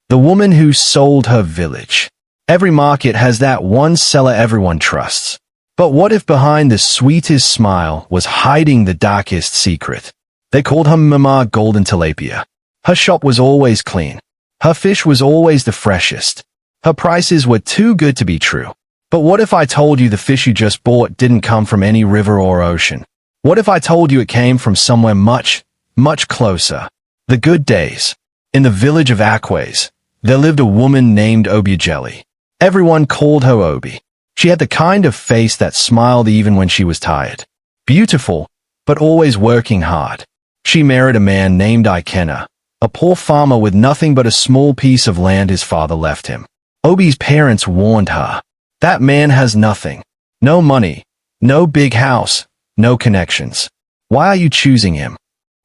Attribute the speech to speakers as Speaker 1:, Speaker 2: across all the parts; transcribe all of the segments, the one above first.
Speaker 1: The woman who sold her village. Every market has that one seller everyone trusts. But what if behind the sweetest smile was hiding the darkest secret? They called her Mama Golden Tilapia. Her shop was always clean. Her fish was always the freshest. Her prices were too good to be true. But what if I told you the fish you just bought didn't come from any river or ocean? What if I told you it came from somewhere much, much closer? The good days. In the village of Aquays, there lived a woman named Adaeze. Everyone called her Obi. She had the kind of face that smiled even when she was tired. Beautiful, but always working hard. She married a man named Adaeze, a poor farmer with nothing but a small piece of land his father left him. Obi's parents warned her. That man has nothing. No money, no big house, no connections. Why are you choosing him?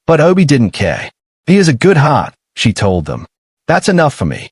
Speaker 1: But Obi didn't care. He has a good heart, she told them. That's enough for me.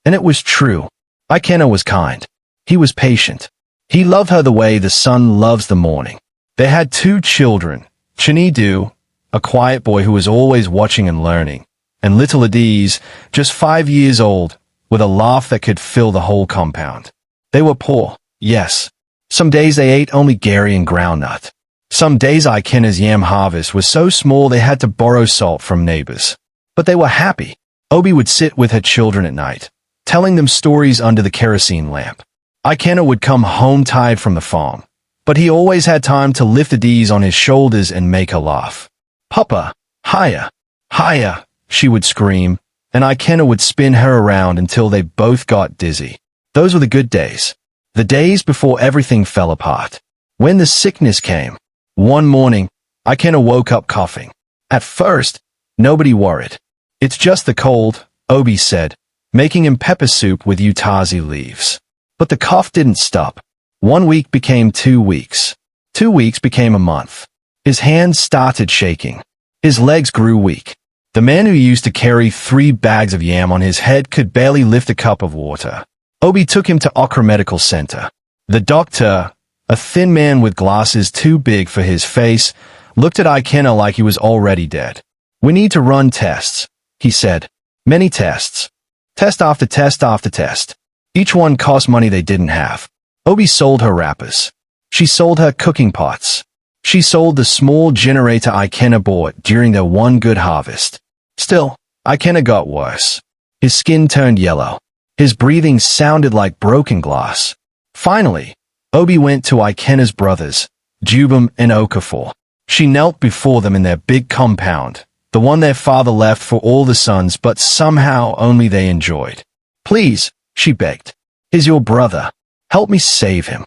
Speaker 1: And it was true. Adaeze was kind. He was patient. He loved her the way the sun loves the morning. They had 2 children, Adaeze, a quiet boy who was always watching and learning, and little Adaeze, just 5 years old, with a laugh that could fill the whole compound. They were poor, yes. Some days they ate only Gary and groundnut. Some days Adaeze's yam harvest was so small they had to borrow salt from neighbors. But they were happy. Obi would sit with her children at night, telling them stories under the kerosene lamp. Adaeze would come home tired from the farm, but he always had time to lift Adaeze on his shoulders and make her laugh. Papa, higher, higher, she would scream, and Adaeze would spin her around until they both got dizzy. Those were the good days. The days before everything fell apart. When the sickness came. One morning, Adaeze woke up coughing. At first, nobody worried. It's just the cold, Obi said, making him pepper soup with utazi leaves. But the cough didn't stop. 1 week became 2 weeks. 2 weeks became a month. His hands started shaking. His legs grew weak. The man who used to carry 3 bags of yam on his head could barely lift a cup of water. Obi took him to Okra Medical Center. The doctor, a thin man with glasses too big for his face, looked at Adaeze like he was already dead. We need to run tests, he said. Many tests. Test after test after test. Each one cost money they didn't have. Obi sold her wrappers. She sold her cooking pots. She sold the small generator Adaeze bought during their one good harvest. Still, Adaeze got worse. His skin turned yellow. His breathing sounded like broken glass. Finally, Obi went to Adaeze's brothers, Jubam and Okafor. She knelt before them in their big compound, the one their father left for all the sons but somehow only they enjoyed. Please, she begged. He's your brother. Help me save him.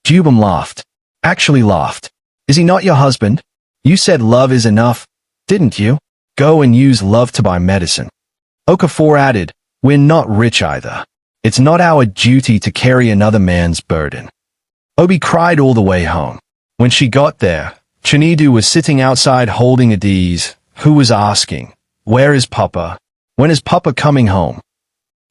Speaker 1: Jubam laughed. Actually laughed. Is he not your husband? You said love is enough, didn't you? Go and use love to buy medicine. Okafor added, we're not rich either. It's not our duty to carry another man's burden. Obi cried all the way home. When she got there, Adaeze was sitting outside holding Adaeze, who was asking, where is Papa? When is Papa coming home?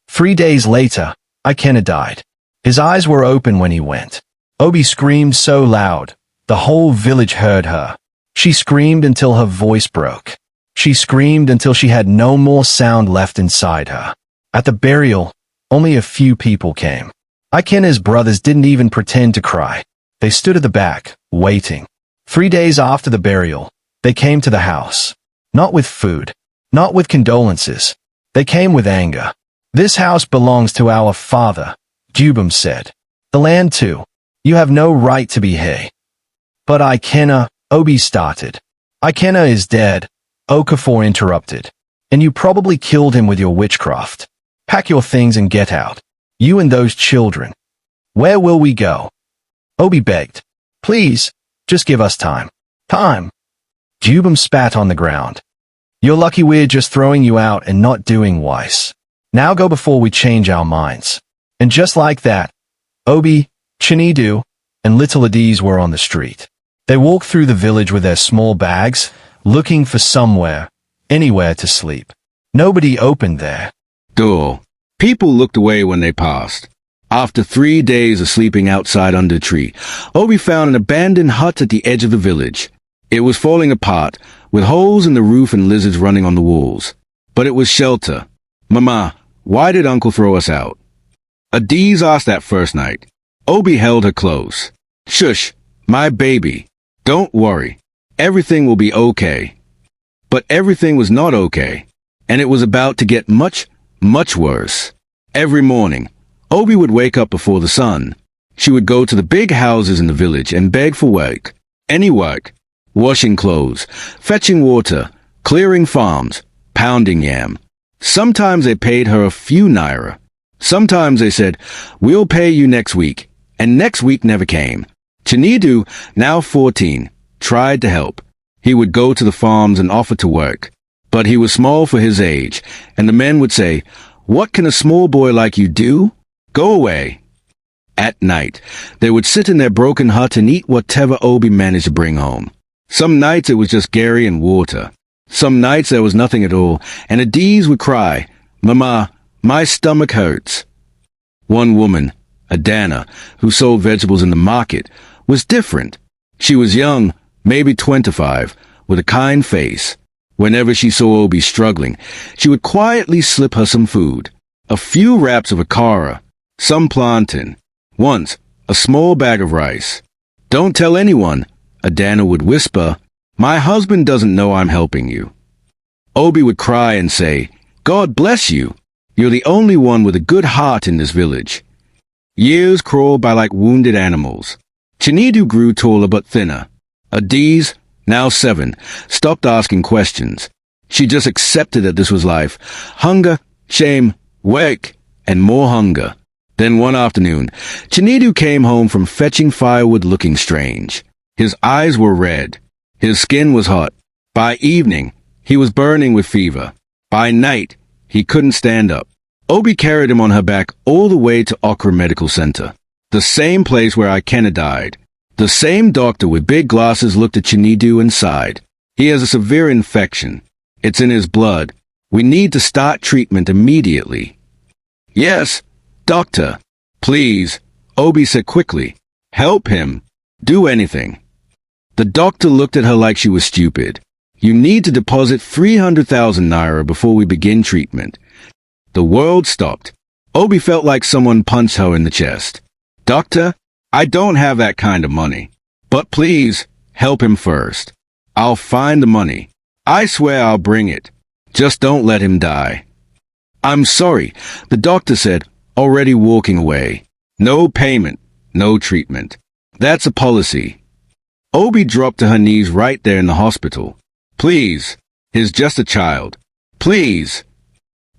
Speaker 1: 3 days later, Adaeze died. His eyes were open when he went. Obi screamed so loud, the whole village heard her. She screamed until her voice broke. She screamed until she had no more sound left inside her. At the burial, only a few people came. Adaeze's brothers didn't even pretend to cry. They stood at the back, waiting. 3 days after the burial, they came to the house. Not with food. Not with condolences. They came with anger. This house belongs to our father, Jubam said. The land too. You have no right to be here. But Adaeze, Obi started. Adaeze is dead, Okafor interrupted. And you probably killed him with your witchcraft. Pack your things and get out. You and those children. Where will we go? Obi begged. Please, just give us time. Time. Jubam spat on the ground. You're lucky we're just throwing you out and not doing wise. Now go before we change our minds. And just like that, Obi, Adaeze, and little Adaeze were on the street. They walked through the village with their small bags, looking for somewhere, anywhere to sleep. Nobody opened their
Speaker 2: door. People looked away when they passed. After 3 days of sleeping outside under a tree, Obi found an abandoned hut at the edge of the village. It was falling apart, with holes in the roof and lizards running on the walls. But it was shelter. Mama, why did Uncle throw us out? Adaeze asked that first night. Obi held her close. Shush, my baby. Don't worry. Everything will be okay. But everything was not okay, and it was about to get much, much worse. Every morning, Obi would wake up before the sun. She would go to the big houses in the village and beg for work. Any work. Washing clothes, fetching water, clearing farms, pounding yam. Sometimes they paid her a few naira. Sometimes they said, we'll pay you next week, and next week never came. Chinedu, now 14, tried to help. He would go to the farms and offer to work. But he was small for his age, and the men would say, what can a small boy like you do? Go away. At night, they would sit in their broken hut and eat whatever Obi managed to bring home. Some nights it was just Gary and water. Some nights there was nothing at all, and Adaeze would cry, Mama, my stomach hurts. One woman, Adana, who sold vegetables in the market, was different. She was young, maybe 25, with a kind face. Whenever she saw Obi struggling, she would quietly slip her some food. A few wraps of akara, some plantain. Once, a small bag of rice. Don't tell anyone, Adana would whisper. My husband doesn't know I'm helping you. Obi would cry and say, God bless you. You're the only one with a good heart in this village. Years crawled by like wounded animals. Chinedu grew taller but thinner. Adaeze, now 7, stopped asking questions. She just accepted that this was life. Hunger, shame, work, and more hunger. Then one afternoon, Chinedu came home from fetching firewood looking strange. His eyes were red. His skin was hot. By evening, he was burning with fever. By night, he couldn't stand up. Obi carried him on her back all the way to Aqua Medical Center, the same place where Ikena died. The same doctor with big glasses looked at Chinedu and sighed. He has a severe infection. It's in his blood. We need to start treatment immediately. Yes, doctor. Please, Obi said quickly. Help him. Do anything. The doctor looked at her like she was stupid. You need to deposit 300,000 naira before we begin treatment. The world stopped. Obi felt like someone punched her in the chest. Doctor, I don't have that kind of money. But please, help him first. I'll find the money. I swear I'll bring it. Just don't let him die. I'm sorry, the doctor said, already walking away. No payment, no treatment. That's a policy. Obi dropped to her knees right there in the hospital. Please, he's just a child. Please.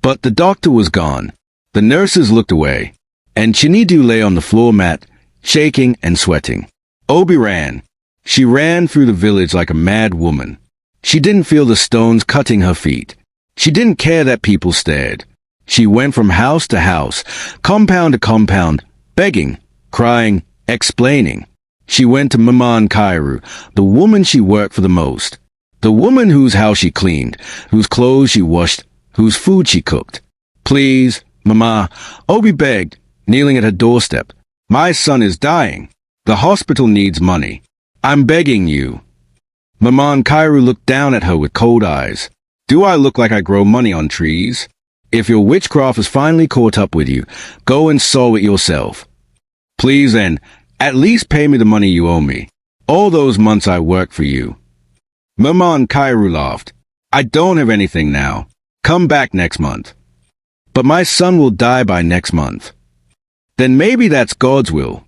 Speaker 2: But the doctor was gone. The nurses looked away, and Chinedu lay on the floor mat, shaking and sweating. Obi ran. She ran through the village like a mad woman. She didn't feel the stones cutting her feet. She didn't care that people stared. She went from house to house, compound to compound, begging, crying, explaining. She went to Mama Golden, the woman she worked for the most, the woman whose house she cleaned, whose clothes she washed, whose food she cooked. Please, Mama, Obi begged, kneeling at her doorstep. My son is dying. The hospital needs money. I'm begging you. Mama Golden looked down at her with cold eyes. Do I look like I grow money on trees? If your witchcraft has finally caught up with you, go and solve it yourself. Please then, at least pay me the money you owe me. All those months I worked for you. Mama Golden laughed. I don't have anything now. Come back next month. But my son will die by next month. Then maybe that's God's will.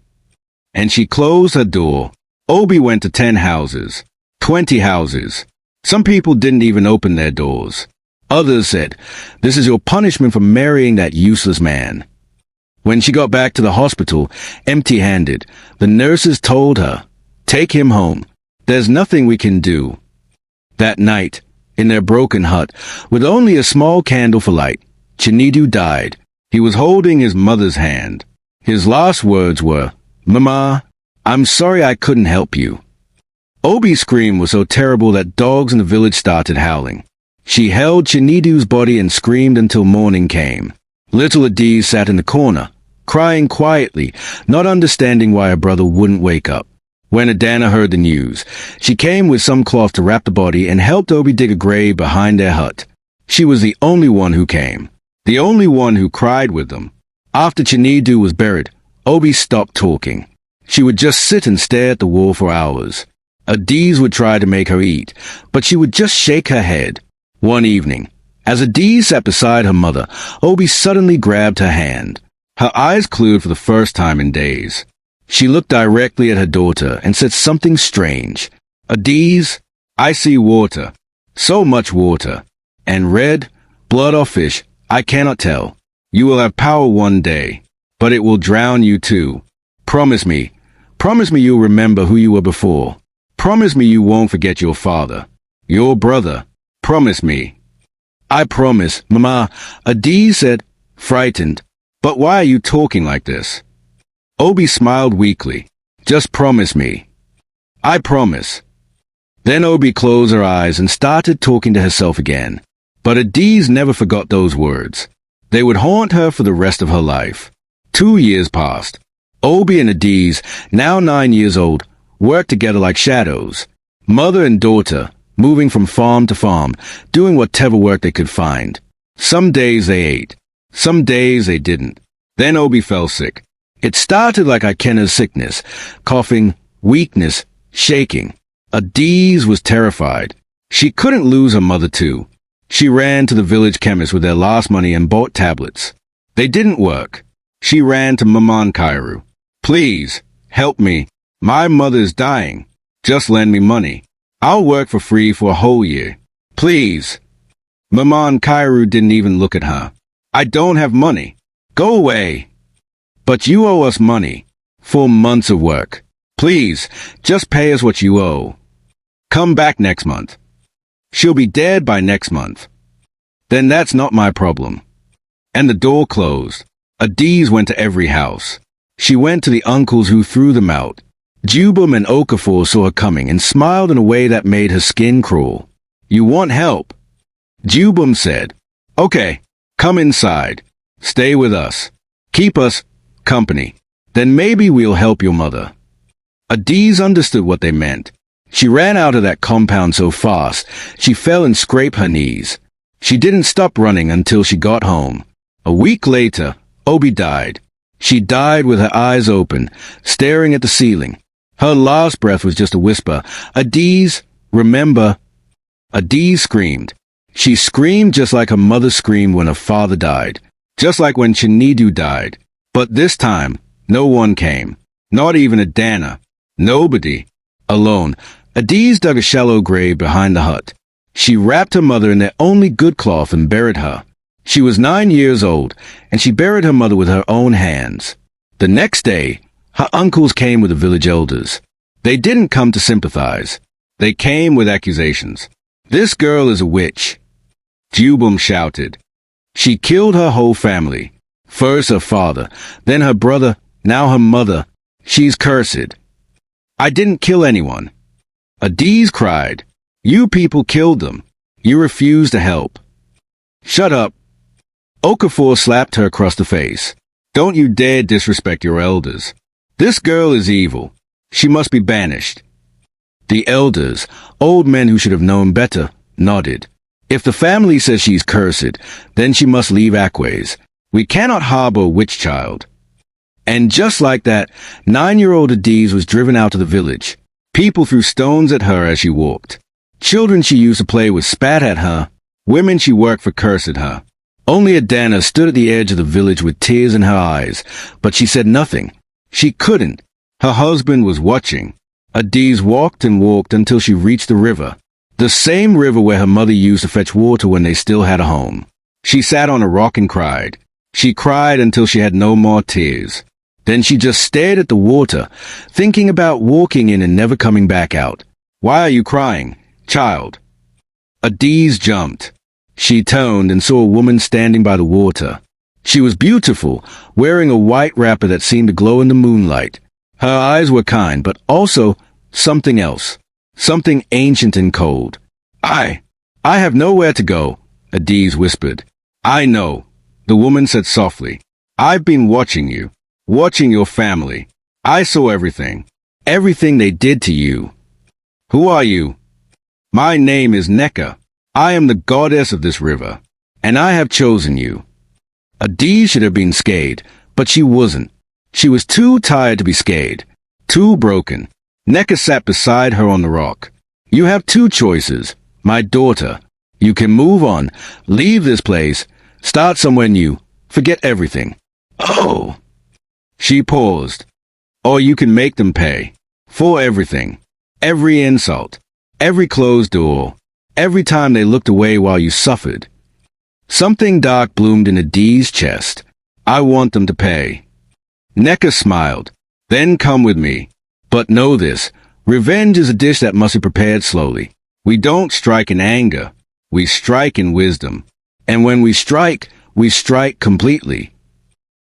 Speaker 2: And she closed her door. Obi went to 10 houses, 20 houses. Some people didn't even open their doors. Others said, this is your punishment for marrying that useless man. When she got back to the hospital, empty-handed, the nurses told her, take him home. There's nothing we can do. That night, in their broken hut, with only a small candle for light, Chinedu died. He was holding his mother's hand. His last words were, Mama, I'm sorry I couldn't help you. Obi's scream was so terrible that dogs in the village started howling. She held Chinedu's body and screamed until morning came. Little Adaeze sat in the corner, crying quietly, not understanding why her brother wouldn't wake up. When Adana heard the news, she came with some cloth to wrap the body and helped Obi dig a grave behind their hut. She was the only one who came. the only one who cried with them. After Chinedu was buried, Obi stopped talking. She would just sit and stare at the wall for hours. Adaeze would try to make her eat, but she would just shake her head. One evening, as Adaeze sat beside her mother, Obi suddenly grabbed her hand. Her eyes cleared for the first time in days. She looked directly at her daughter and said something strange. Adaeze, I see water. So much water. And red, blood or fish, I cannot tell. You will have power one day, but it will drown you too. Promise me. Promise me you'll remember who you were before. Promise me you won't forget your father. Your brother. Promise me. I promise, Mama, Adaeze said, frightened. But why are you talking like this? Obi smiled weakly. Just promise me. I promise. Then Obi closed her eyes and started talking to herself again. But Adaeze never forgot those words. They would haunt her for the rest of her life. 2 years passed. Obi and Adaeze, now 9 years old, worked together like shadows. Mother and daughter, moving from farm to farm, doing whatever work they could find. Some days they ate. Some days they didn't. Then Obi fell sick. It started like Ikena's sickness, coughing, weakness, shaking. Adaeze was terrified. She couldn't lose her mother too. She ran to the village chemist with their last money and bought tablets. They didn't work. She ran to Mama Kairu. Please, help me. My mother is dying. Just lend me money. I'll work for free for a whole year. Please. Mama Kairu didn't even look at her. I don't have money. Go away. But you owe us money. 4 months of work. Please, just pay us what you owe. Come back next month. She'll be dead by next month. Then that's not my problem. And the door closed. Adaeze went to every house. She went to the uncles who threw them out. Jubum and Okafor saw her coming and smiled in a way that made her skin crawl. You want help? Jubum said, Okay, come inside. Stay with us. Keep us company. Then maybe we'll help your mother. Adaeze understood what they meant. She ran out of that compound so fast, she fell and scraped her knees. She didn't stop running until she got home. A week later, Obi died. She died with her eyes open, staring at the ceiling. Her last breath was just a whisper. Adaeze, remember? Adaeze screamed. She screamed just like her mother screamed when her father died. Just like when Chinedu died. But this time, no one came. Not even Adana. Nobody. Alone, Adaeze dug a shallow grave behind the hut. She wrapped her mother in their only good cloth and buried her. She was 9 years old, and she buried her mother with her own hands. The next day, her uncles came with the village elders. They didn't come to sympathize. They came with accusations. This girl is a witch. Jubum shouted. She killed her whole family. First her father, then her brother, now her mother. She's cursed. I didn't kill anyone. Adaeze cried. You people killed them. You refused to help. Shut up. Okafor slapped her across the face. Don't you dare disrespect your elders. This girl is evil. She must be banished. The elders, old men who should have known better, nodded. If the family says she's cursed, then she must leave Aquays. We cannot harbor a witch child. And just like that, 9-year-old Adaeze was driven out of the village. People threw stones at her as she walked. Children she used to play with spat at her. Women she worked for cursed her. Only Adana stood at the edge of the village with tears in her eyes, but she said nothing. She couldn't. Her husband was watching. Adaeze walked and walked until she reached the river. The same river where her mother used to fetch water when they still had a home. She sat on a rock and cried. She cried until she had no more tears. Then she just stared at the water, thinking about walking in and never coming back out. Why are you crying, child? Adaeze jumped. She turned and saw a woman standing by the water. She was beautiful, wearing a white wrapper that seemed to glow in the moonlight. Her eyes were kind, but also something else. Something ancient and cold. I have nowhere to go, Adaeze whispered. I know, the woman said softly. I've been watching you, watching your family. I saw everything. Everything they did to you. Who are you? My name is Neca. I am the goddess of this river, and I have chosen you. Adaeze should have been scared, but she wasn't. She was too tired to be scared. Too broken. Neca sat beside her on the rock. You have two choices, my daughter. You can move on, leave this place, start somewhere new, forget everything. Oh! She paused. Or you can make them pay. For everything. Every insult. Every closed door. Every time they looked away while you suffered. Something dark bloomed in Adaeze's chest. I want them to pay. Neca smiled. Then come with me. But know this, revenge is a dish that must be prepared slowly. We don't strike in anger. We strike in wisdom. And when we strike completely.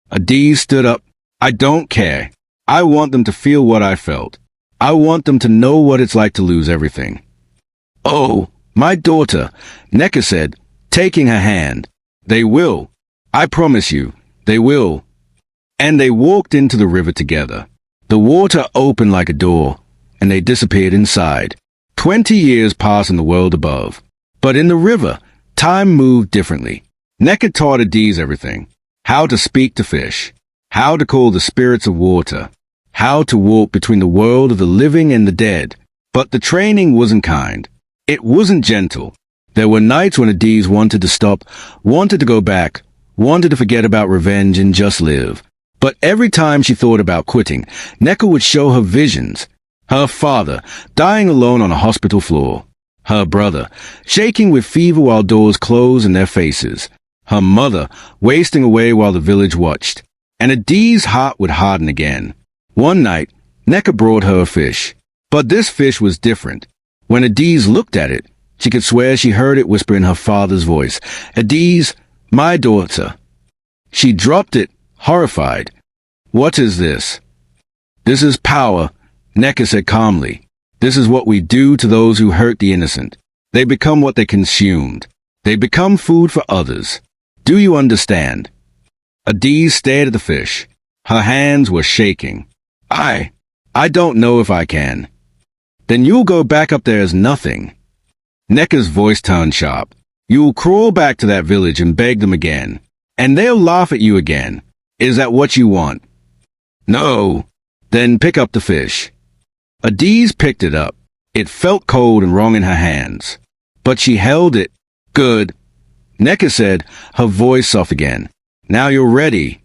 Speaker 2: Adaeze stood up. I don't care. I want them to feel what I felt. I want them to know what it's like to lose everything. Oh, my daughter, Neca said, taking her hand. They will. I promise you, they will. And they walked into the river together. The water opened like a door, and they disappeared inside. 20 years passed in the world above. But in the river, time moved differently. Neca taught Adaeze everything. How to speak to fish. How to call the spirits of water. How to walk between the world of the living and the dead. But the training wasn't kind. It wasn't gentle. There were nights when Adaeze wanted to stop, wanted to go back, wanted to forget about revenge and just live. But every time she thought about quitting, Neca would show her visions. Her father, dying alone on a hospital floor. Her brother, shaking with fever while doors closed in their faces. Her mother, wasting away while the village watched. And Adaeze's heart would harden again. One night, Neca brought her a fish. But this fish was different. When Adaeze looked at it, she could swear she heard it whisper in her father's voice, Adaeze, my daughter. She dropped it, horrified. What is this? This is power, Neca said calmly. This is what we do to those who hurt the innocent. They become what they consumed. They become food for others. Do you understand? Adaeze stared at the fish. Her hands were shaking. I don't know if I can. Then you'll go back up there as nothing. Neca's voice turned sharp. You'll crawl back to that village and beg them again. And they'll laugh at you again. Is that what you want? No. Then pick up the fish. Adaeze picked it up. It felt cold and wrong in her hands. But she held it. Good. Neca said, her voice soft again. Now you're ready.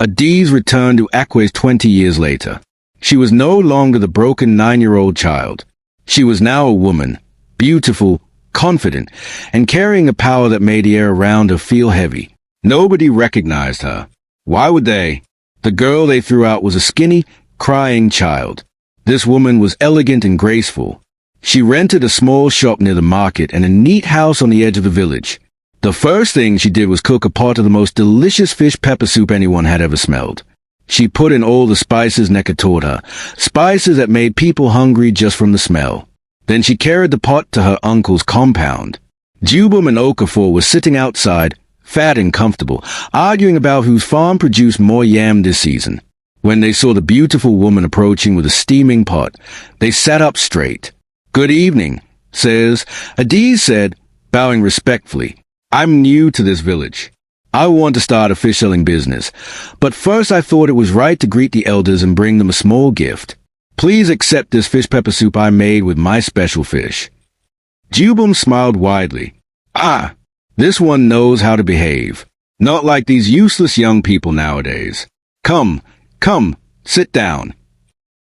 Speaker 2: Adaeze returned to Aquays 20 years later. She was no longer the broken 9-year-old child. She was now a woman, beautiful, confident, and carrying a power that made the air around her feel heavy. Nobody recognized her. Why would they? The girl they threw out was a skinny, crying child. This woman was elegant and graceful. She rented a small shop near the market and a neat house on the edge of the village. The first thing she did was cook a pot of the most delicious fish pepper soup anyone had ever smelled. She put in all the spices Neca taught her, spices that made people hungry just from the smell. Then she carried the pot to her uncle's compound. Jubum and Okafor were sitting outside, fat and comfortable, arguing about whose farm produced more yam this season. When they saw the beautiful woman approaching with a steaming pot, they sat up straight. Good evening, Adaeze said, bowing respectfully. I'm new to this village. I want to start a fish-selling business, but first I thought it was right to greet the elders and bring them a small gift. Please accept this fish pepper soup I made with my special fish. Jubum smiled widely. Ah, this one knows how to behave. Not like these useless young people nowadays. Come, sit down.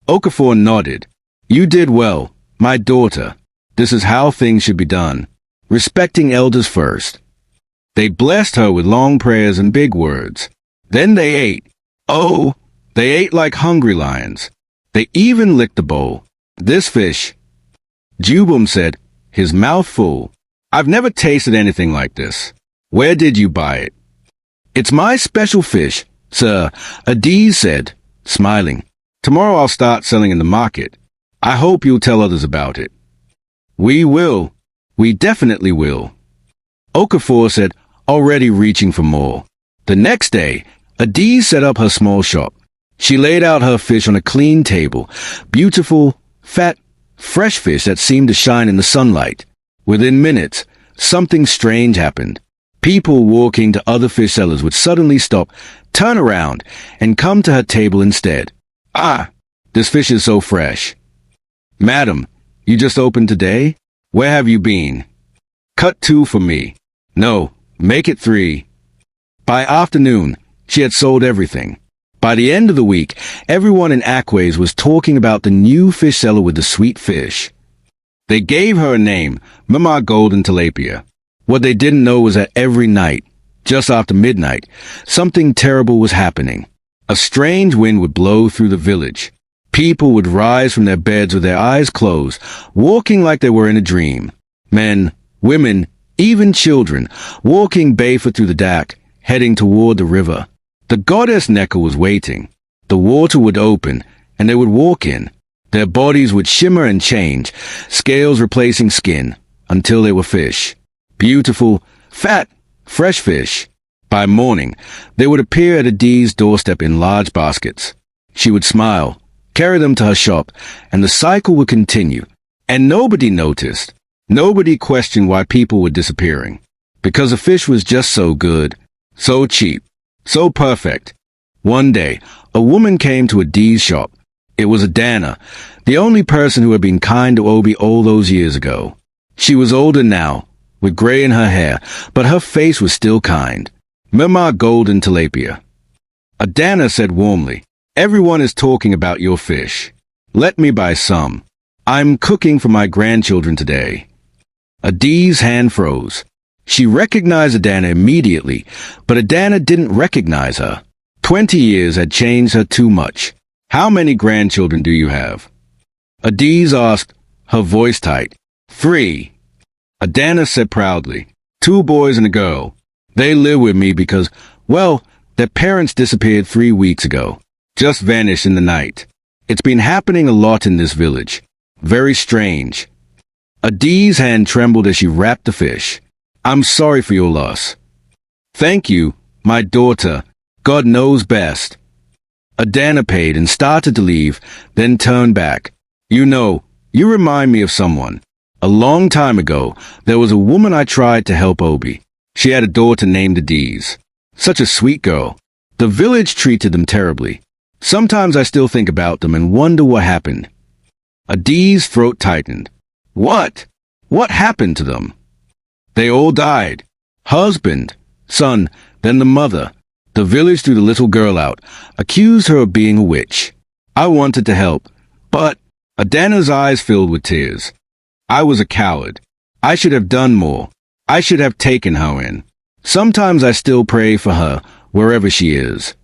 Speaker 2: Okafor nodded. You did well, my daughter. This is how things should be done. Respecting elders first. They blessed her with long prayers and big words. Then they ate. Oh, they ate like hungry lions. They even licked the bowl. This fish, Jubum said, his mouth full. I've never tasted anything like this. Where did you buy it? It's my special fish, sir, Adaeze said, smiling. Tomorrow I'll start selling in the market. I hope you'll tell others about it. We will. We definitely will. Okafor said, already reaching for more. The next day, Adaeze set up her small shop. She laid out her fish on a clean table, beautiful, fat, fresh fish that seemed to shine in the sunlight. Within minutes, something strange happened. People walking to other fish sellers would suddenly stop, turn around, and come to her table instead. "Ah, this fish is so fresh." "Madam, you just opened today? Where have you been?" "Cut 2 for me." "No, make it 3. By afternoon, she had sold everything. By the end of the week, everyone in Aquays was talking about the new fish seller with the sweet fish. They gave her a name, Mama Golden Tilapia. What they didn't know was that every night, just after midnight, something terrible was happening. A strange wind would blow through the village. People would rise from their beds with their eyes closed, walking like they were in a dream. Men, women, even children, walking barefoot through the dark, heading toward the river. The goddess Neca was waiting. The water would open, and they would walk in. Their bodies would shimmer and change, scales replacing skin, until they were fish. Beautiful, fat, fresh fish. By morning, they would appear at Adaeze's doorstep in large baskets. She would smile, carry them to her shop, and the cycle would continue. And nobody noticed. Nobody questioned why people were disappearing. Because the fish was just so good, so cheap, so perfect. One day, a woman came to Adaeze's shop. It was Adaeze, the only person who had been kind to Obi all those years ago. She was older now, with gray in her hair, but her face was still kind. "Mama Golden Tilapia." Adaeze said warmly, "Everyone is talking about your fish. Let me buy some. I'm cooking for my grandchildren today." Adaeze's hand froze. She recognized Adaeze immediately, but Adaeze didn't recognize her. 20 years had changed her too much. "How many grandchildren do you have?" Adaeze asked, her voice tight. 3. Adaeze said proudly, 2 boys and a girl. They live with me because, well, their parents disappeared 3 weeks ago. Just vanished in the night. It's been happening a lot in this village. Very strange. Adaeze's hand trembled as she wrapped the fish. "I'm sorry for your loss." "Thank you, my daughter. God knows best." Adaeze paid and started to leave, then turned back. "You know, you remind me of someone. A long time ago, there was a woman I tried to help Obi. She had a daughter named Adaeze. Such a sweet girl. The village treated them terribly. Sometimes I still think about them and wonder what happened." Adaeze's throat tightened. "What? What happened to them?" "They all died. Husband, son, then the mother. The village threw the little girl out, accused her of being a witch. I wanted to help, but..." Adaeze's eyes filled with tears. "I was a coward. I should have done more. I should have taken her in. Sometimes I still pray for her, wherever she is."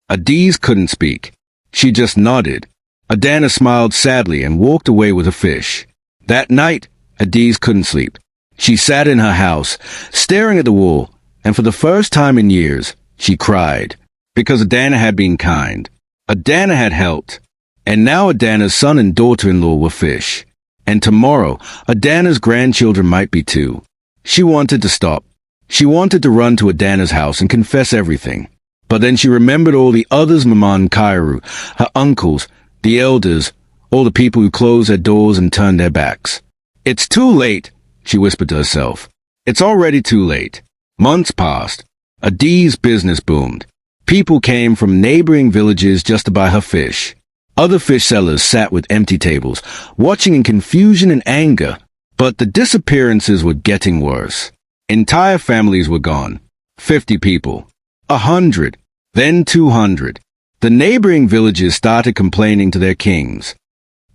Speaker 2: Adaeze couldn't speak. She just nodded. Adaeze smiled sadly and walked away with a fish. That night, Adaeze couldn't sleep. She sat in her house, staring at the wall, and for the first time in years, she cried. Because Adaeze had been kind. Adaeze had helped. And now Adaeze's son and daughter-in-law were fish. And tomorrow, Adaeze's grandchildren might be too. She wanted to stop. She wanted to run to Adaeze's house and confess everything. But then she remembered all the others, Mama and Kairu, her uncles, the elders, all the people who closed their doors and turned their backs. "It's too late," she whispered to herself. "It's already too late." Months passed. Adaeze's business boomed. People came from neighboring villages just to buy her fish. Other fish sellers sat with empty tables, watching in confusion and anger. But the disappearances were getting worse. Entire families were gone. 50 people. 100. Then 200. The neighboring villages started complaining to their kings.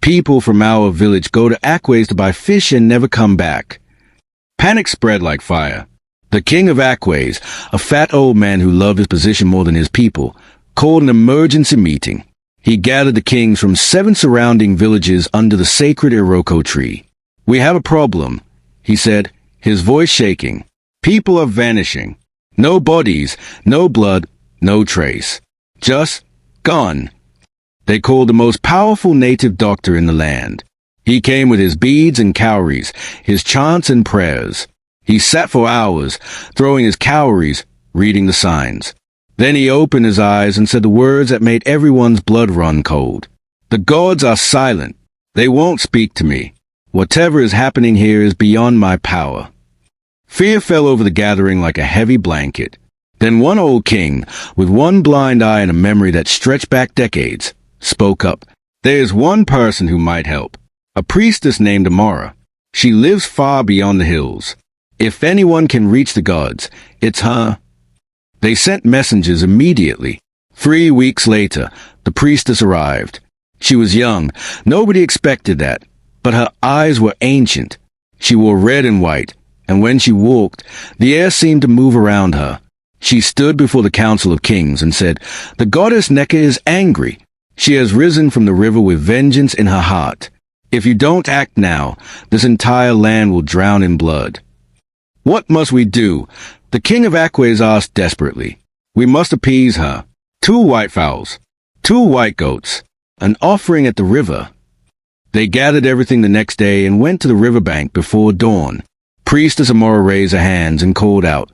Speaker 2: "People from our village go to Aquays to buy fish and never come back." Panic spread like fire. The king of Aquays, a fat old man who loved his position more than his people, called an emergency meeting. He gathered the kings from 7 surrounding villages under the sacred Iroko tree. "We have a problem," he said, his voice shaking. "People are vanishing. No bodies, no blood, no trace. Just gone." They called the most powerful native doctor in the land. He came with his beads and cowries, his chants and prayers. He sat for hours, throwing his cowries, reading the signs. Then he opened his eyes and said the words that made everyone's blood run cold. "The gods are silent. They won't speak to me. Whatever is happening here is beyond my power." Fear fell over the gathering like a heavy blanket. Then one old king, with one blind eye and a memory that stretched back decades, spoke up. There is one person who might help. A priestess named Amara. She lives far beyond the hills. If anyone can reach the gods, it's her. They sent messengers immediately. 3 weeks later, the priestess arrived. She was young. Nobody expected that. But her eyes were ancient. She wore red and white, and when she walked, the air seemed to move around her. She stood before the Council of Kings and said, "The goddess Neca is angry. She has risen from the river with vengeance in her heart. If you don't act now, this entire land will drown in blood." "What must we do?" the king of Aquays asked desperately. "We must appease her. 2 white fowls, 2 white goats, an offering at the river." They gathered everything the next day and went to the riverbank before dawn. Priestess Amora raised her hands and called out,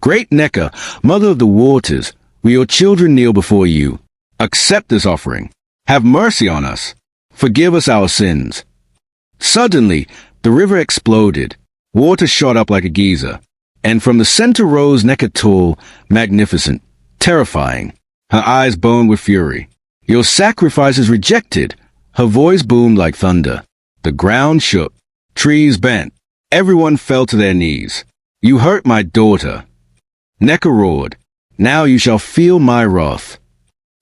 Speaker 2: "Great Neca, mother of the waters, we your children kneel before you. Accept this offering. Have mercy on us. Forgive us our sins." Suddenly, the river exploded. Water shot up like a geyser, and from the center rose Neca, tall, magnificent, terrifying. Her eyes burned with fury. "Your sacrifice is rejected." Her voice boomed like thunder. The ground shook. Trees bent. Everyone fell to their knees. "You hurt my daughter." Neca roared. "Now you shall feel my wrath."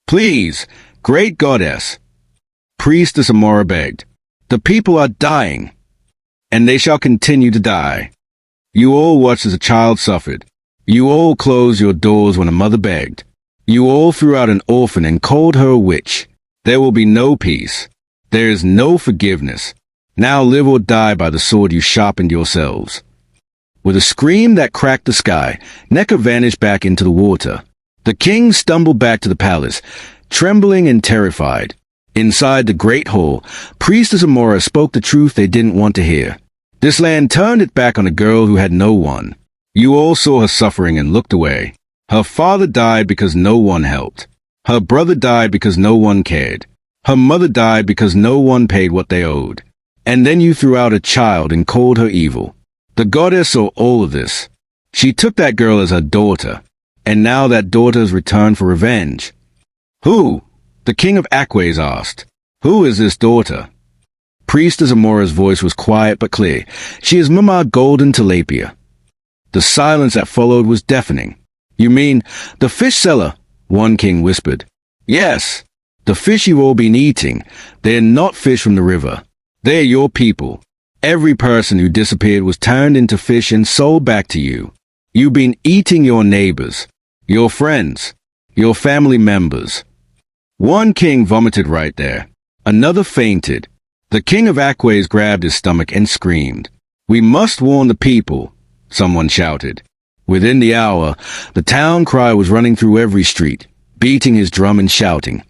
Speaker 2: "Please, great goddess." Priestess Amora begged. "The people are dying, and they shall continue to die. You all watched as a child suffered. You all closed your doors when a mother begged. You all threw out an orphan and called her a witch. There will be no peace. There is no forgiveness. Now live or die by the sword you sharpened yourselves." With a scream that cracked the sky, Neca vanished back into the water. The king stumbled back to the palace, trembling and terrified. Inside the great hall, Priestess Amora spoke the truth they didn't want to hear. This land turned its back on a girl who had no one. You all saw her suffering and looked away. Her father died because no one helped. Her brother died because no one cared. Her mother died because no one paid what they owed. And then you threw out a child and called her evil. The goddess saw all of this. She took that girl as her daughter, and now that daughter has returned for revenge. "Who?" the king of Aquays asked. "Who is this daughter?" Priestess Amora's voice was quiet but clear. "She is Mama Golden Tilapia." The silence that followed was deafening. "You mean the fish seller?" one king whispered. "Yes. The fish you've all been eating, they're not fish from the river. They're your people. Every person who disappeared was turned into fish and sold back to you. You've been eating your neighbors, your friends, your family members." One king vomited right there. Another fainted. The king of Aquays grabbed his stomach and screamed. "We must warn the people," someone shouted. Within the hour, the town cry was running through every street, beating his drum and shouting,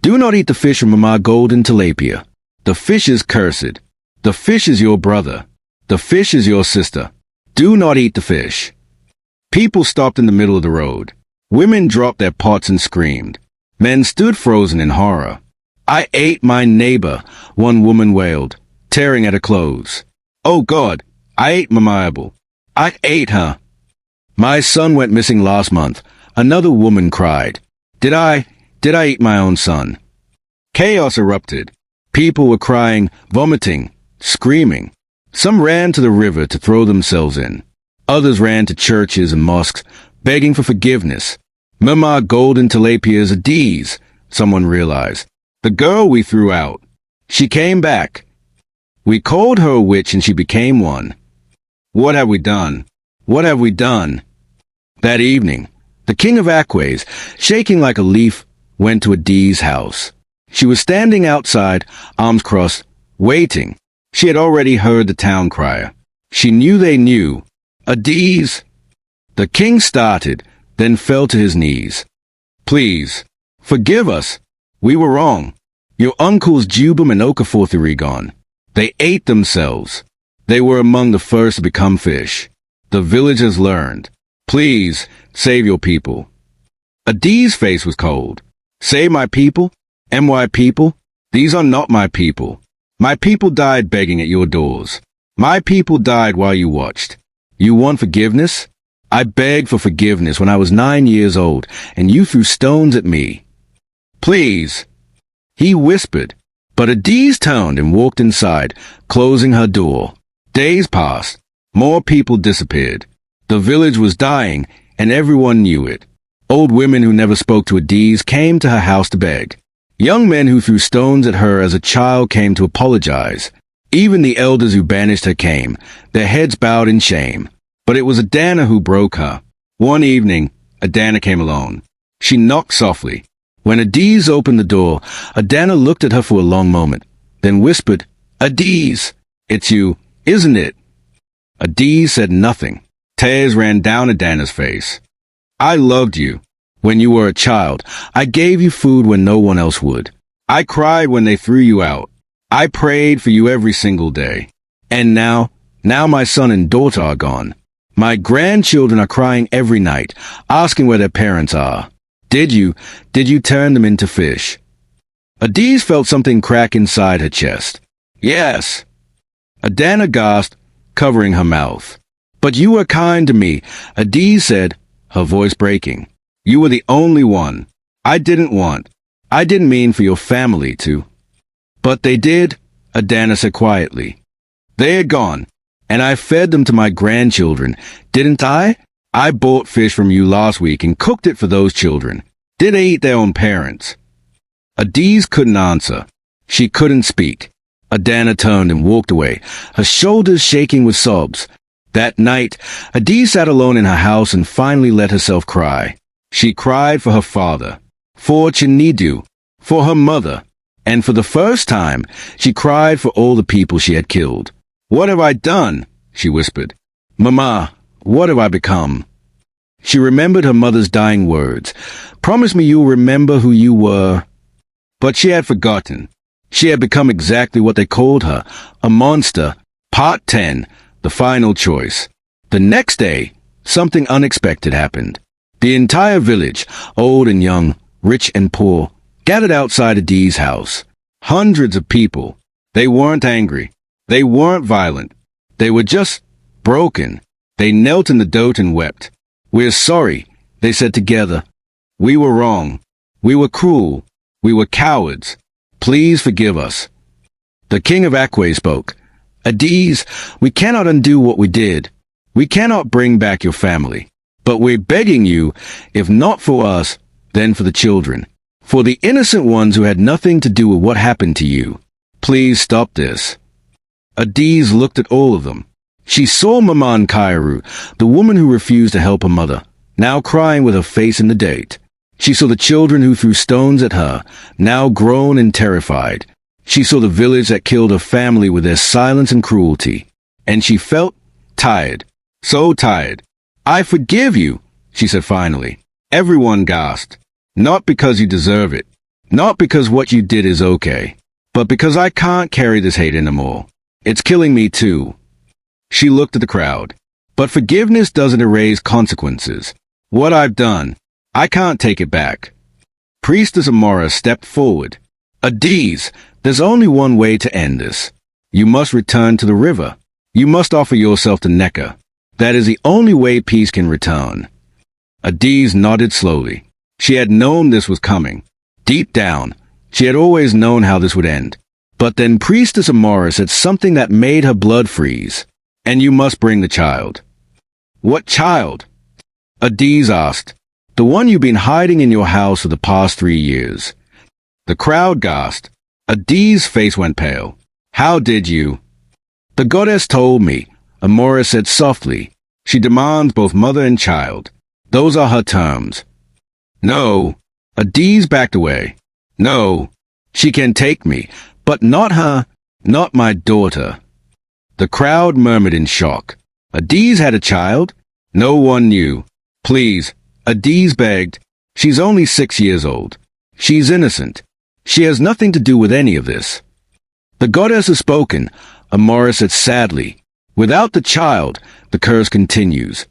Speaker 2: "Do not eat the fish from Mama Golden Tilapia. The fish is cursed. The fish is your brother. The fish is your sister. Do not eat the fish." People stopped in the middle of the road. Women dropped their pots and screamed. Men stood frozen in horror. "I ate my neighbor," one woman wailed, tearing at her clothes. "Oh God, I ate Mama. I ate her." "My son went missing last month," another woman cried. Did I eat my own son?" Chaos erupted. People were crying, vomiting, screaming. Some ran to the river to throw themselves in. Others ran to churches and mosques, begging for forgiveness. "Mama Golden Tilapia is Adaeze," someone realized. "The girl we threw out. She came back. We called her a witch and she became one. What have we done? What have we done?" That evening, the king of Aquays, shaking like a leaf, went to Adaeze's house. She was standing outside, arms crossed, waiting. She had already heard the town crier. She knew they knew. "Adaeze!" The king started, then fell to his knees. "Please, forgive us. We were wrong. Your uncles Jubam and Okafor are gone. They ate themselves. They were among the first to become fish. The villagers learned. Please, save your people." Adaeze's face was cold. "Save my people? My people? These are not my people. My people died begging at your doors. My people died while you watched. You want forgiveness? I begged for forgiveness when I was 9 years old, and you threw stones at me. Please, he whispered, but Adaeze turned and walked inside, closing her door. Days passed. More people disappeared. The village was dying, and everyone knew it. Old women who never spoke to Adaeze came to her house to beg. Young men who threw stones at her as a child came to apologize. Even the elders who banished her came, their heads bowed in shame. But it was Adaeze who broke her. One evening, Adaeze came alone. She knocked softly. When Adaeze opened the door, Adaeze looked at her for a long moment, then whispered, "Adaeze, it's you, isn't it?" Adaeze said nothing. Tears ran down Adaze's face. "I loved you. When you were a child, I gave you food when no one else would. I cried when they threw you out. I prayed for you every single day. And now my son and daughter are gone. My grandchildren are crying every night, asking where their parents are. Did you turn them into fish?" Adaeze felt something crack inside her chest. "Yes." Adaeze gasped, covering her mouth. "But you were kind to me," Adaeze said, her voice breaking. "You were the only one. I didn't mean for your family to." "But they did," Adaeze said quietly. "They had gone, and I fed them to my grandchildren, didn't I? I bought fish from you last week and cooked it for those children. Did they eat their own parents?" Adaeze couldn't answer. She couldn't speak. Adaeze turned and walked away, her shoulders shaking with sobs. That night, Adaeze sat alone in her house and finally let herself cry. She cried for her father, for Chinidu, for her mother, and for the first time, she cried for all the people she had killed. "What have I done?" she whispered. "Mama, what have I become?" She remembered her mother's dying words. "Promise me you'll remember who you were." But she had forgotten. She had become exactly what they called her, a monster. Part 10, the final choice. The next day, something unexpected happened. The entire village, old and young, rich and poor, gathered outside Adaze's house. Hundreds of people. They weren't angry. They weren't violent. They were just broken. They knelt in the dirt and wept. "We're sorry," they said together. "We were wrong. We were cruel. We were cowards. Please forgive us." The king of Aquays spoke. "Adaeze, we cannot undo what we did. We cannot bring back your family. But we're begging you, if not for us, then for the children. For the innocent ones who had nothing to do with what happened to you. Please stop this." Adaeze looked at all of them. She saw Mama Kairu, the woman who refused to help her mother, now crying with her face in the dirt. She saw the children who threw stones at her, now grown and terrified. She saw the village that killed her family with their silence and cruelty. And she felt tired. So tired. "I forgive you," she said finally. Everyone gasped. "Not because you deserve it. Not because what you did is okay. But because I can't carry this hate anymore. It's killing me too." She looked at the crowd. "But forgiveness doesn't erase consequences. What I've done, I can't take it back." Priestess Amora stepped forward. "Adaeze, there's only one way to end this. You must return to the river. You must offer yourself to Neca. That is the only way peace can return." Adaeze nodded slowly. She had known this was coming. Deep down, she had always known how this would end. But then Priestess Amora said something that made her blood freeze. "And you must bring the child." "What child?" Adaeze asked. "The one you've been hiding in your house for the past 3 years." The crowd gasped. Adaze's face went pale. "How did you?" "The goddess told me," Amora said softly. "She demands both mother and child. Those are her terms." "No." Adaeze backed away. "No. She can take me, but not her, not my daughter." The crowd murmured in shock. Adaeze had a child? No one knew. "Please," Adaeze begged. "She's only 6 years old. She's innocent. She has nothing to do with any of this." "The goddess has spoken," Amora said sadly. "Without the child, the curse continues."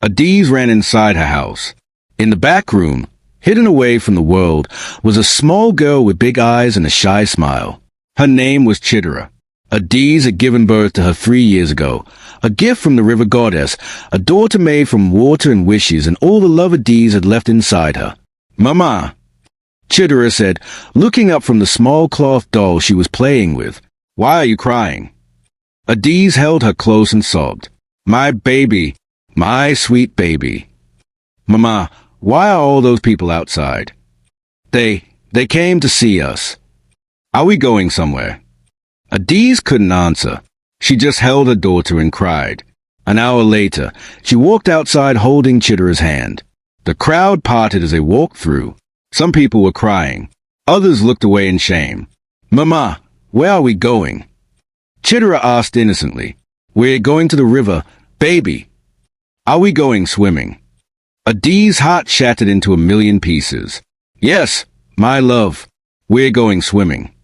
Speaker 2: Adaeze ran inside her house. In the back room, hidden away from the world, was a small girl with big eyes and a shy smile. Her name was Chidera. Adaeze had given birth to her 3 years ago, a gift from the river goddess, a daughter made from water and wishes and all the love Adaeze had left inside her. Mama, Chitara said, looking up from the small cloth doll she was playing with. Why are you crying? Adaeze held her close and sobbed. My baby, my sweet baby. Mama, why are all those people outside? They came to see us. Are we going somewhere? Adaeze couldn't answer. She just held her daughter and cried. An hour later, she walked outside holding Chitara's hand. The crowd parted as they walked through. Some people were crying. Others looked away in shame. Mama, where are we going? Chitara asked innocently. We're going to the river, baby. Are we going swimming? Adaeze's heart shattered into a million pieces. Yes, my love, we're going swimming.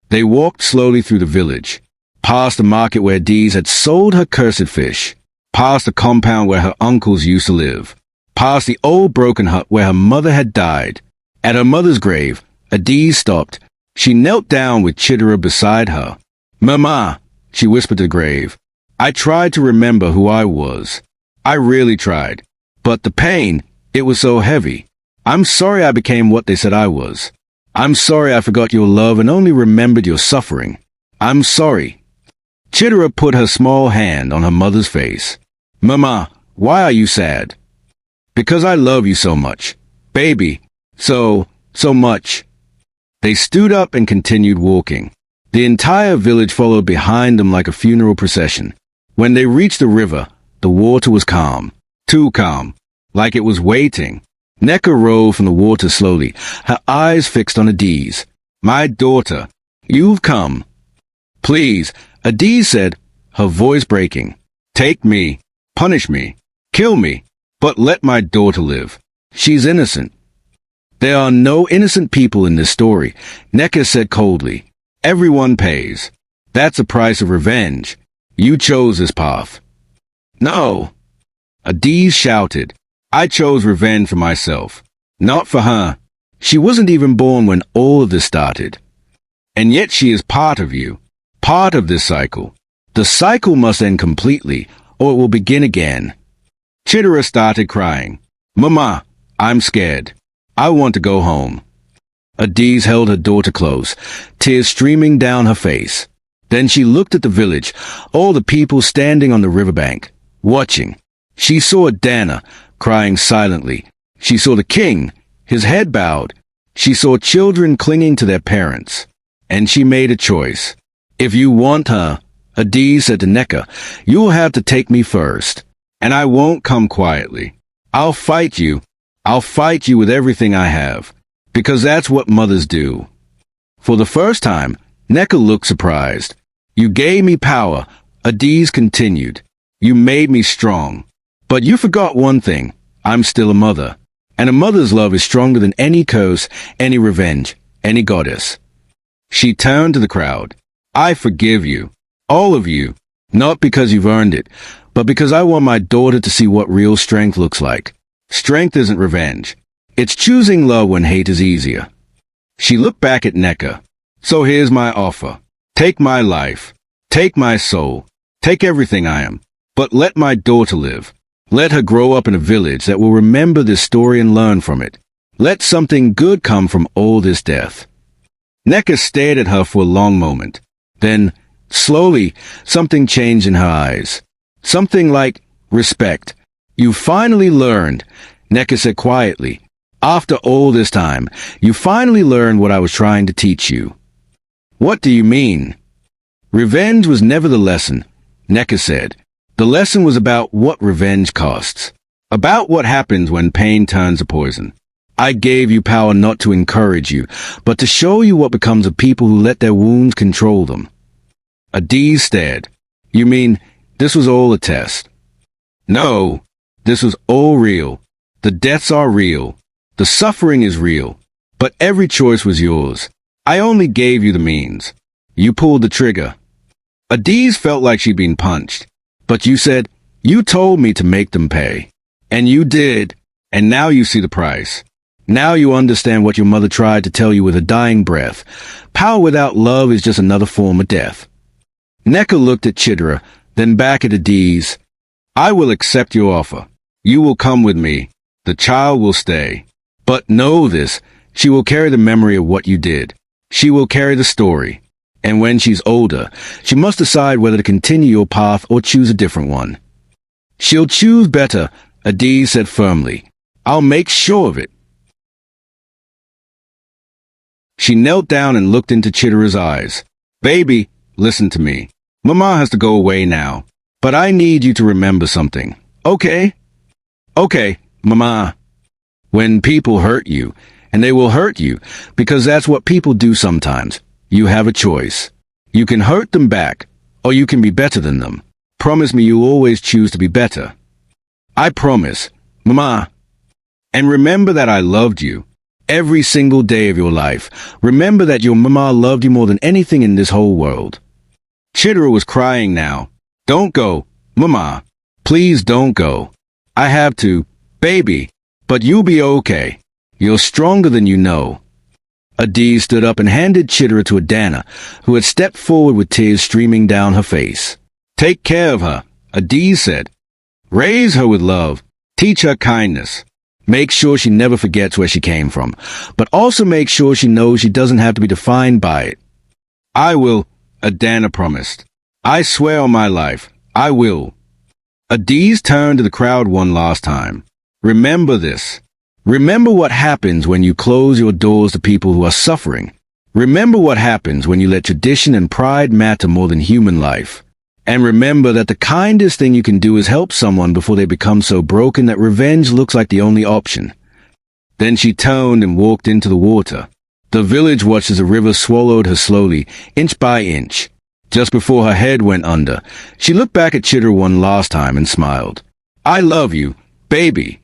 Speaker 2: They walked slowly through the village, past the market where Adaeze had sold her cursed fish, past the compound where her uncles used to live, past the old broken hut where her mother had died. At her mother's grave, Adaeze stopped. She knelt down with Chitara beside her. Mama, she whispered to the grave, I tried to remember who I was. I really tried. But the pain, it was so heavy. I'm sorry I became what they said I was. I'm sorry I forgot your love and only remembered your suffering. I'm sorry. Chitara put her small hand on her mother's face. Mama, why are you sad? Because I love you so much. Baby, so much. They stood up and continued walking. The entire village followed behind them like a funeral procession. When they reached the river, the water was calm. Too calm. Like it was waiting. Neca rose from the water slowly, her eyes fixed on Adaeze. My daughter, you've come. Please, Adaeze said, her voice breaking. Take me, punish me, kill me, but let my daughter live. She's innocent. There are no innocent people in this story, Neca said coldly. Everyone pays. That's the price of revenge. You chose this path. No. Adaeze shouted. I chose revenge for myself, not for her. She wasn't even born when all of this started. And yet she is part of you, part of this cycle. The cycle must end completely, or it will begin again. Chitara started crying. Mama, I'm scared. I want to go home. Adaeze held her daughter close, tears streaming down her face. Then she looked at the village, all the people standing on the riverbank, watching. She saw Dana, crying silently. She saw the king, his head bowed. She saw children clinging to their parents. And she made a choice. If you want her, Adaeze said to Neca, you'll have to take me first. And I won't come quietly. I'll fight you. I'll fight you with everything I have. Because that's what mothers do. For the first time, Neca looked surprised. You gave me power, Adaeze continued. You made me strong. But you forgot one thing. I'm still a mother. And a mother's love is stronger than any curse, any revenge, any goddess. She turned to the crowd. I forgive you. All of you. Not because you've earned it, but because I want my daughter to see what real strength looks like. Strength isn't revenge. It's choosing love when hate is easier. She looked back at Neca. So here's my offer. Take my life. Take my soul. Take everything I am. But let my daughter live. Let her grow up in a village that will remember this story and learn from it. Let something good come from all this death. Neca stared at her for a long moment. Then, slowly, something changed in her eyes. Something like respect. You finally learned, Neca said quietly. After all this time, you finally learned what I was trying to teach you. What do you mean? Revenge was never the lesson, Neca said. The lesson was about what revenge costs. About what happens when pain turns to poison. I gave you power not to encourage you, but to show you what becomes of people who let their wounds control them. Adaeze stared. You mean, this was all a test? No, this was all real. The deaths are real. The suffering is real. But every choice was yours. I only gave you the means. You pulled the trigger. Adaeze felt like she'd been punched. But you said, you told me to make them pay. And you did. And now you see the price. Now you understand what your mother tried to tell you with a dying breath. Power without love is just another form of death. Neca looked at Chitara, then back at Adaeze. I will accept your offer. You will come with me. The child will stay. But know this, she will carry the memory of what you did. She will carry the story. And when she's older, she must decide whether to continue your path or choose a different one. She'll choose better, Adaeze said firmly. I'll make sure of it. She knelt down and looked into Chitara's eyes. Baby, listen to me. Mama has to go away now. But I need you to remember something. Okay? Okay, Mama. When people hurt you, and they will hurt you, because that's what people do sometimes, you have a choice. You can hurt them back, or you can be better than them. Promise me you'll always choose to be better. I promise, Mama. And remember that I loved you. Every single day of your life. Remember that your mama loved you more than anything in this whole world. Chitara was crying now. Don't go, Mama. Please don't go. I have to, baby. But you'll be okay. You're stronger than you know. Adaeze stood up and handed Chitara to Adaeze, who had stepped forward with tears streaming down her face. Take care of her, Adaeze said. Raise her with love. Teach her kindness. Make sure she never forgets where she came from, but also make sure she knows she doesn't have to be defined by it. I will, Adaeze promised. I swear on my life, I will. Adaeze turned to the crowd one last time. Remember this. Remember what happens when you close your doors to people who are suffering. Remember what happens when you let tradition and pride matter more than human life. And remember that the kindest thing you can do is help someone before they become so broken that revenge looks like the only option. Then she turned and walked into the water. The village watched as the river swallowed her slowly, inch by inch. Just before her head went under, she looked back at Chitara one last time and smiled. I love you, baby.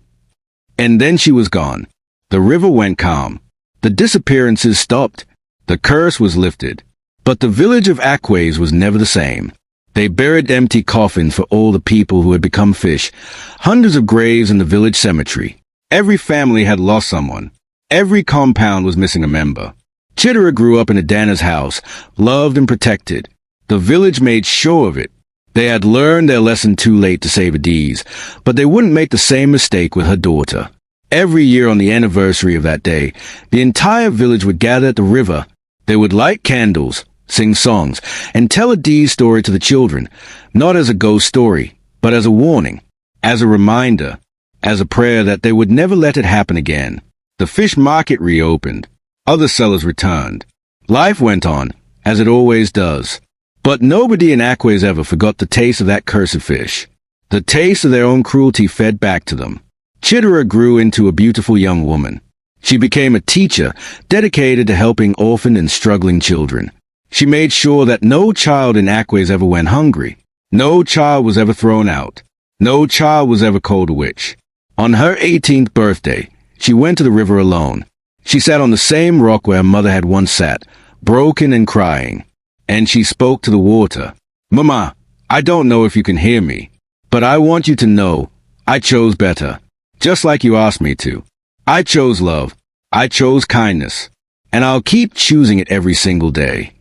Speaker 2: And then she was gone. The river went calm. The disappearances stopped. The curse was lifted. But the village of Aquays was never the same. They buried empty coffins for all the people who had become fish, hundreds of graves in the village cemetery. Every family had lost someone. Every compound was missing a member. Chitara grew up in Adaeze's house, loved and protected. The village made sure of it. They had learned their lesson too late to save Adaeze, but they wouldn't make the same mistake with her daughter. Every year on the anniversary of that day, the entire village would gather at the river. They would light candles, sing songs, and tell Adaeze's story to the children, not as a ghost story, but as a warning, as a reminder, as a prayer that they would never let it happen again. The fish market reopened. Other sellers returned. Life went on, as it always does. But nobody in Aquays ever forgot the taste of that cursed fish. The taste of their own cruelty fed back to them. Chitara grew into a beautiful young woman. She became a teacher, dedicated to helping orphaned and struggling children. She made sure that no child in Aquays ever went hungry. No child was ever thrown out. No child was ever called a witch. On her 18th birthday, she went to the river alone. She sat on the same rock where her mother had once sat, broken and crying. And she spoke to the water. Mama, I don't know if you can hear me, but I want you to know, I chose better. Just like you asked me to. I chose love. I chose kindness. And I'll keep choosing it every single day.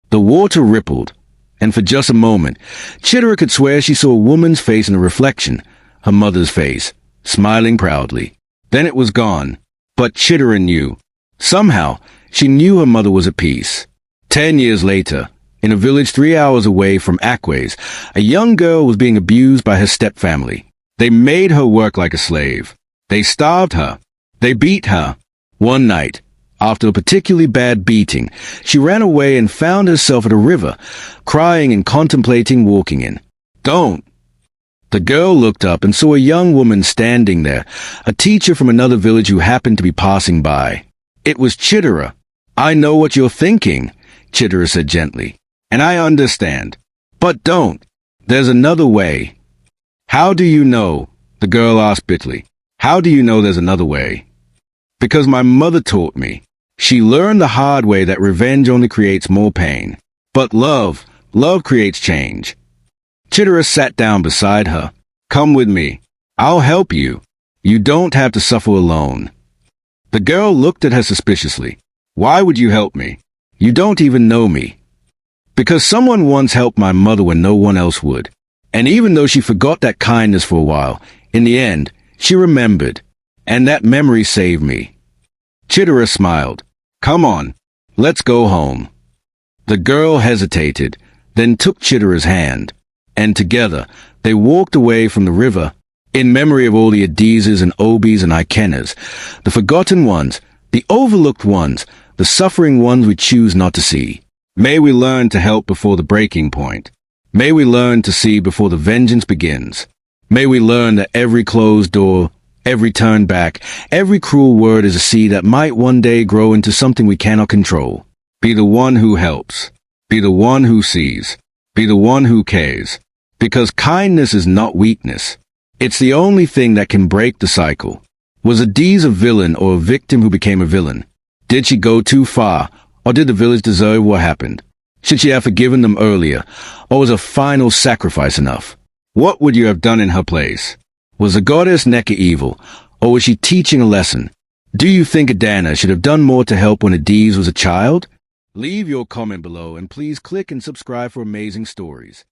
Speaker 2: The water rippled, and for just a moment, Chitara could swear she saw a woman's face in a reflection, her mother's face, smiling proudly. Then it was gone. But Chitara knew. Somehow, she knew her mother was at peace. 10 years later, in a village 3 hours away from Aquays, a young girl was being abused by her stepfamily. They made her work like a slave. They starved her. They beat her. One night, after a particularly bad beating, she ran away and found herself at a river, crying and contemplating walking in. Don't! The girl looked up and saw a young woman standing there, a teacher from another village who happened to be passing by. It was Chitara. I know what you're thinking, Chitara said gently, and I understand. But don't. There's another way. How do you know? The girl asked bitterly. How do you know there's another way? Because my mother taught me. She learned the hard way that revenge only creates more pain. But love creates change. Chitara sat down beside her. Come with me. I'll help you. You don't have to suffer alone. The girl looked at her suspiciously. Why would you help me? You don't even know me. Because someone once helped my mother when no one else would. And even though she forgot that kindness for a while, in the end, she remembered. And that memory saved me. Chitara smiled. Come on, let's go home. The girl hesitated, then took Chitara's hand. And together, they walked away from the river, in memory of all the Adaezes and Obies and Ikenas, the forgotten ones, the overlooked ones, the suffering ones we choose not to see. May we learn to help before the breaking point. May we learn to see before the vengeance begins. May we learn that every closed door, every turn back, every cruel word is a seed that might one day grow into something we cannot control. Be the one who helps. Be the one who sees. Be the one who cares. Because kindness is not weakness. It's the only thing that can break the cycle. Was Adaeze a villain or a victim who became a villain? Did she go too far, or did the village deserve what happened? Should she have forgiven them earlier, or was a final sacrifice enough? What would you have done in her place? Was the goddess Neca evil, or was she teaching a lesson? Do you think Adaeze should have done more to help when Adaeze was a child? Leave your comment below and please click and subscribe for amazing stories.